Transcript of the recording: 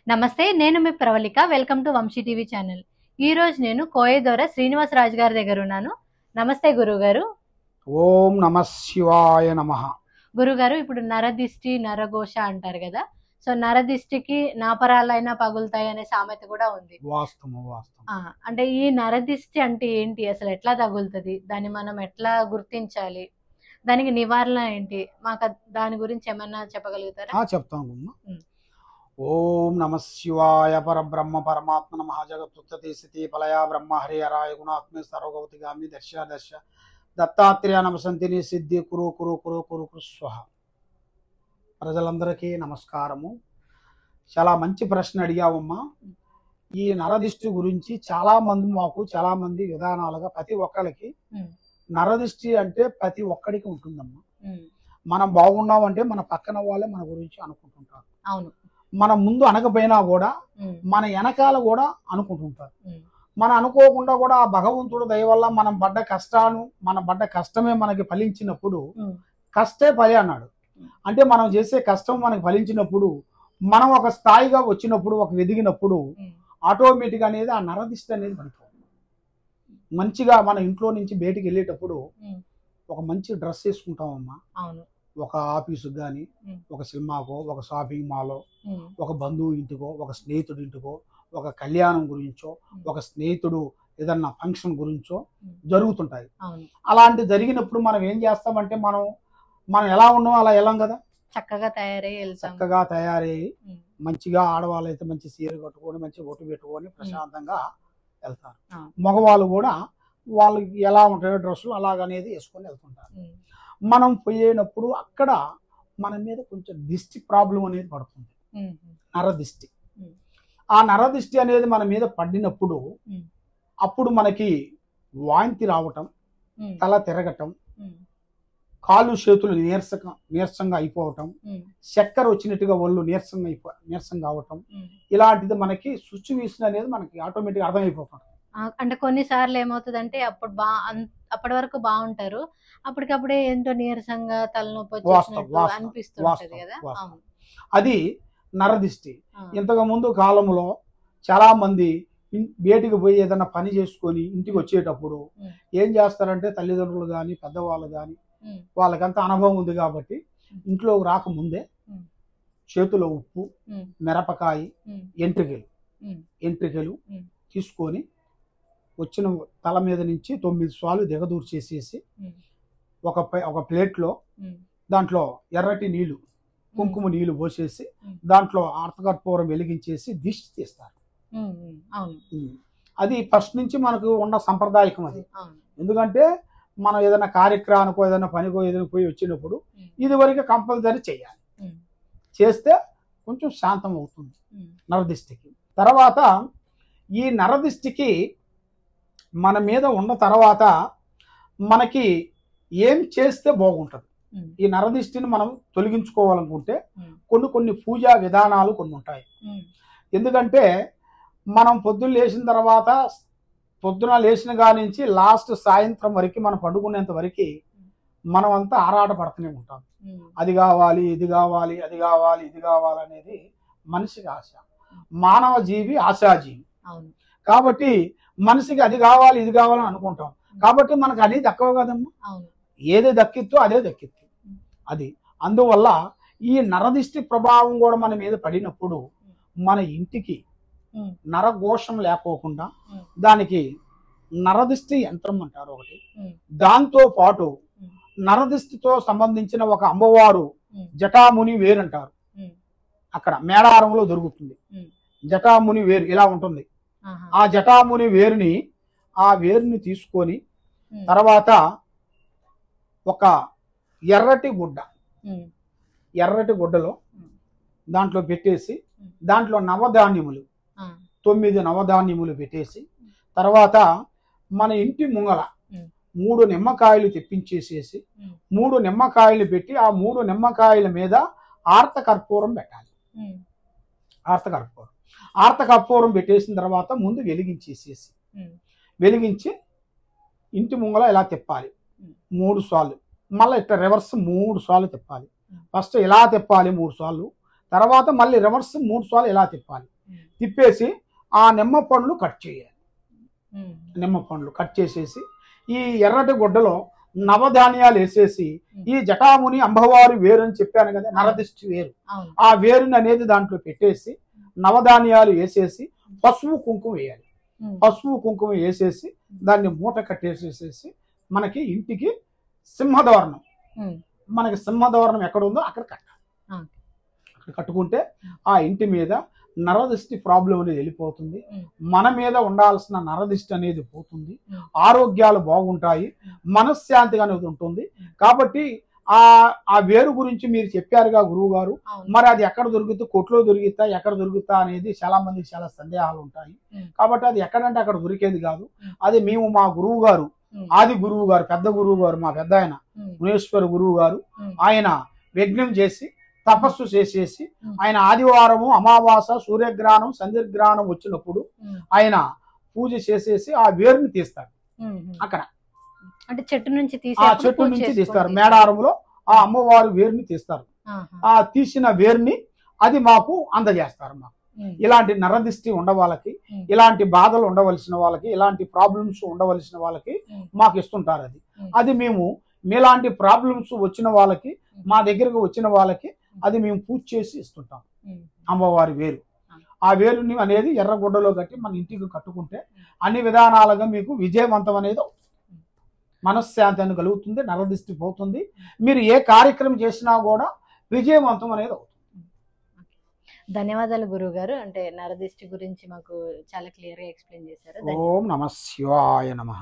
నమస్తే, నేను మీ Pravalika. Welcome to Vamshi TV channel. ఈ రోజు నేను కోయదొర శ్రీనివాసరాజు గారి దగ్గర ఉన్నాను. నమస్తే గురుగారు. ఓం నమ శివాయ నమ. గురుగారు, ఇప్పుడు నరదిష్టి నరఘోష అంటారు కదా. సో నరదిష్టికి నాపరాలైనా పగులుతాయి అనే సామెత కూడా ఉంది. వాస్తవం. అంటే ఈ నరదిష్టి అంటే ఏంటి, అసలు ఎట్లా తగులుతుంది, దాన్ని మనం ఎట్లా గుర్తించాలి, దానికి నివారణ ఏంటి, మాకు దాని గురించి ఏమన్నా చెప్పగలుగుతారా? చెప్తాను. ఓం నమ శివాయ పరబ్రహ్మ పరమాత్మ నమ. జగత్తుత్పత్తి స్థితి ఫలయ బ్రహ్మ హరి హరాయ గుణాత్మే సర్వగౌతిగామి దర్శ దర్శ దత్తాత్రేయ నమసంతిని సిద్ధి కురు కురు కురు కురు కురు స్వహ. ప్రజలందరికీ నమస్కారము. చాలా మంచి ప్రశ్న అడిగావమ్మా. ఈ నరదిష్టి గురించి చాలా మంది విధానాలుగా ప్రతి ఒక్కరికి నరదిష్టి అంటే ప్రతి ఒక్కడికి ఉంటుందమ్మా. మనం బాగున్నామంటే మన పక్కన వాళ్ళే మన గురించి అనుకుంటుంటారు. అవును. మన ముందు అనకపోయినా కూడా మన వెనకాల కూడా అనుకుంటుంటారు. మనం అనుకోకుండా కూడా ఆ భగవంతుడు దయ వల్ల మనం పడ్డ కష్టమే మనకి ఫలించినప్పుడు కష్టే ఫలి అన్నాడు. అంటే మనం చేసే కష్టం మనకి ఫలించినప్పుడు, మనం ఒక స్థాయిగా వచ్చినప్పుడు, ఒక ఎదిగినప్పుడు ఆటోమేటిక్ అనేది ఆ నరదిష్టి అనేది పడిపోతుంది. మంచిగా మన ఇంట్లో నుంచి బయటికి వెళ్ళేటప్పుడు ఒక మంచి డ్రెస్ వేసుకుంటామమ్మా. ఒక ఆఫీసుకు కానీ, ఒక సినిమాకో, ఒక షాపింగ్ మాలో, ఒక బంధువు ఇంటికో, ఒక స్నేహితుడి ఇంటికో, ఒక కళ్యాణం గురించో, ఒక స్నేహితుడు ఏదన్నా ఫంక్షన్ గురించో జరుగుతుంటాయి. అలాంటి జరిగినప్పుడు మనం ఏం చేస్తామంటే మనం ఎలా ఉన్నామో అలా వెళ్ళాం కదా. చక్కగా తయారయ్యి మంచిగా ఆడవాళ్ళు అయితే మంచి చీర కట్టుకొని, మంచి బొట్టు పెట్టుకొని ప్రశాంతంగా వెళ్తారు. మగవాళ్ళు కూడా వాళ్ళు ఎలా ఉంటాయో డ్రెస్సులు అలాగనేది వేసుకొని వెళ్తుంటారు. మనం పోయేటప్పుడు అక్కడ మన మీద కొంచెం దిష్టి ప్రాబ్లం అనేది పడుతుంది, నరదిష్టి. ఆ నరదిష్టి అనేది మన మీద పడినప్పుడు అప్పుడు మనకి వాంతి రావటం, తల తిరగటం, కాళ్ళు చేతులు నీరసంగా అయిపోవటం, చక్కెర వచ్చినట్టుగా ఒళ్ళు నీరసంగా అవటం, ఇలాంటిది మనకి సిచ్యువేషన్ అనేది మనకి ఆటోమేటిక్గా అర్థమైపోతుంది. అంటే కొన్నిసార్లు ఏమవుతుందంటే అప్పటి వరకు బాగుంటారు, అప్పటికప్పుడే ఏంటో నీరసంగా తలనొప్పి అనిపిస్తుంది కదా. అది నరదిష్టి. ఇంతకు ముందు కాలంలో చాలా మంది బయటికి పోయి ఏదైనా పని చేసుకొని ఇంటికి వచ్చేటప్పుడు ఏం చేస్తారంటే తల్లిదండ్రులు కానీ పెద్దవాళ్ళు కానీ వాళ్ళకంత అనుభవం ఉంది కాబట్టి ఇంట్లోకి రాకముందే చేతిలో ఉప్పు, మిరపకాయ, ఎంట్రికలు తీసుకొని వచ్చిన తల మీద నుంచి 9 సార్లు దిగదూరు చేసేసి ఒక ప్లేట్లో దాంట్లో ఎర్రటి నీళ్లు, కుంకుమ నీళ్లు పోసేసి దాంట్లో ఆర్తకర్పూరం వెలిగించేసి దిష్టి తీస్తారు. అది ఫస్ట్ నుంచి మనకు ఉన్న సంప్రదాయకం అది. ఎందుకంటే మనం ఏదైనా కార్యక్రమానికో ఏదైనా పనికో ఏదైనా పోయి వచ్చినప్పుడు ఇది వరకు కంపల్సరీ చేయాలి. చేస్తే కొంచెం శాంతం అవుతుంది నరదిష్టికి. తర్వాత ఈ నరదిష్టికి మన మీద ఉన్న తర్వాత మనకి ఏం చేస్తే బాగుంటుంది, ఈ నరదిష్టిని మనం తొలగించుకోవాలనుకుంటే కొన్ని పూజా విధానాలు కొన్ని ఉంటాయి. ఎందుకంటే మనం పొద్దున్న లేచిన కాడి నుంచి లాస్ట్ సాయంత్రం వరకు మనం పండుకునేంత వరకు మనం అంతా ఆరాట పడుతూనే ఉంటాం. అది కావాలి, ఇది కావాలి, అది కావాలి, ఇది కావాలి అనేది మనిషికి ఆశ. మానవ జీవి ఆశాజీవి కాబట్టి మనిషికి అది కావాలి, ఇది కావాలని అనుకుంటాం. కాబట్టి మనకు అది దక్కవు కదమ్మా. ఏది దక్కిద్దో అదే దక్కిద్ది. అది అందువల్ల ఈ నరదిష్టి ప్రభావం కూడా మన మీద పడినప్పుడు మన ఇంటికి నరఘోషం లేకోకుండా దానికి నరదిష్టి యంత్రం అంటారు ఒకటి. దాంతో పాటు నరదిష్టితో సంబంధించిన ఒక అమ్మవారు జటాముని వేరు అంటారు, అక్కడ మేడారంలో దొరుకుతుంది. జటాముని వేరు ఇలా ఉంటుంది. ఆ జటాముని వేరుని తీసుకొని తర్వాత ఒక ఎర్రటి గుడ్డలో దాంట్లో పెట్టేసి దాంట్లో 9 నవధాన్యములు పెట్టేసి తర్వాత మన ఇంటి ముంగల 3 నిమ్మకాయలు తెప్పించేసేసి 3 నిమ్మకాయలు పెట్టి ఆ 3 నిమ్మకాయల మీద ఆర్తకర్పూరం పెట్టాలి. ఆర్తకర్పూరం పెట్టేసిన తర్వాత ముందు వెలిగించి ఇంటి ముంగల ఇలా తిప్పాలి 3 సార్లు. మళ్ళీ ఇట్లా రివర్స్ 3 సార్లు తిప్పాలి. ఫస్ట్ ఇలా తిప్పాలి 3 సార్లు, తర్వాత మళ్ళీ రివర్స్ 3 సార్లు ఇలా తిప్పాలి. తిప్పేసి ఆ నిమ్మ పండ్లు కట్ చేయాలి. నిమ్మ పండ్లు కట్ చేసేసి ఈ ఎర్రటి గుడ్డలో నవధాన్యాలు వేసేసి, ఈ జటాముని అమ్మవారి వేరు అని చెప్పాను కదా, నరదిష్టి వేరు, ఆ వేరుని అనేది దాంట్లో పెట్టేసి నవధాన్యాలు వేసేసి పసుపు కుంకుమ వేయాలి. పసుపు కుంకుమ వేసేసి దాన్ని మూట కట్టేసేసేసి మనకి ఇంటికి సింహదోరణం, మనకి సింహదోరణం ఎక్కడ ఉందో అక్కడ కట్టాలి. అక్కడ కట్టుకుంటే ఆ ఇంటి మీద నరదిష్టి ప్రాబ్లం అనేది వెళ్ళిపోతుంది. మన మీద ఉండాల్సిన నరదిష్టి అనేది పోతుంది. ఆరోగ్యాలు బాగుంటాయి, మనశ్శాంతి అనేది ఉంటుంది. కాబట్టి ఆ వేరు గురించి మీరు చెప్పారుగా గురువు గారు, మరి అది ఎక్కడ దొరుకుతుంది, కొట్లో దొరుకుతా ఎక్కడ దొరుకుతా అనేది చాలా మందికి చాలా సందేహాలు ఉంటాయి. కాబట్టి అది ఎక్కడంటే అక్కడ దొరికేది కాదు. అది మేము మా గురువు గారు, ఆది గురువు గారు, పెద్ద గురువు గారు, మా పెద్ద ఆయన మునేశ్వర గురువు గారు, ఆయన యజ్ఞం చేసి తపస్సు చేసేసి ఆయన ఆదివారము అమావాస సూర్యగ్రహణం సంధ్యగ్రహణం వచ్చినప్పుడు ఆయన పూజ చేసేసి ఆ వేరుని తీస్తారు. అక్కడ అంటే చెట్టు నుంచి తీస్తారు, మేడారంలో ఆ అమ్మవారి వేరుని తీస్తారు. ఆ తీసిన వేరుని అది మాకు అందజేస్తారు. మాకు ఇలాంటి నరదిష్టి ఉండవాళ్ళకి, ఇలాంటి బాధలు ఉండవలసిన వాళ్ళకి, ఇలాంటి ప్రాబ్లమ్స్ ఉండవలసిన వాళ్ళకి మాకు ఇస్తుంటారు. అది మేము మీలాంటి ప్రాబ్లమ్స్ వచ్చిన వాళ్ళకి, మా దగ్గరకు వచ్చిన వాళ్ళకి అది మేము పూజ చేసి ఇస్తుంటాం. అమ్మవారి వేరు, ఆ వేరుని అనేది ఎర్రగుడ్డలో కట్టి మన ఇంటికి కట్టుకుంటే అన్ని విధానాలుగా మీకు విజయవంతం అనేది అవుతుంది. మనశ్శాంతి అని కలుగుతుంది, నరదిష్టి పోతుంది. మీరు ఏ కార్యక్రమం చేసినా కూడా విజయవంతం అనేది అవుతుంది. ధన్యవాదాలు గురువు గారు. అంటే నరదిష్టి గురించి మాకు చాలా క్లియర్ గా ఎక్స్ప్లెయిన్ చేశారు. ఓం నమః శివాయ నమః.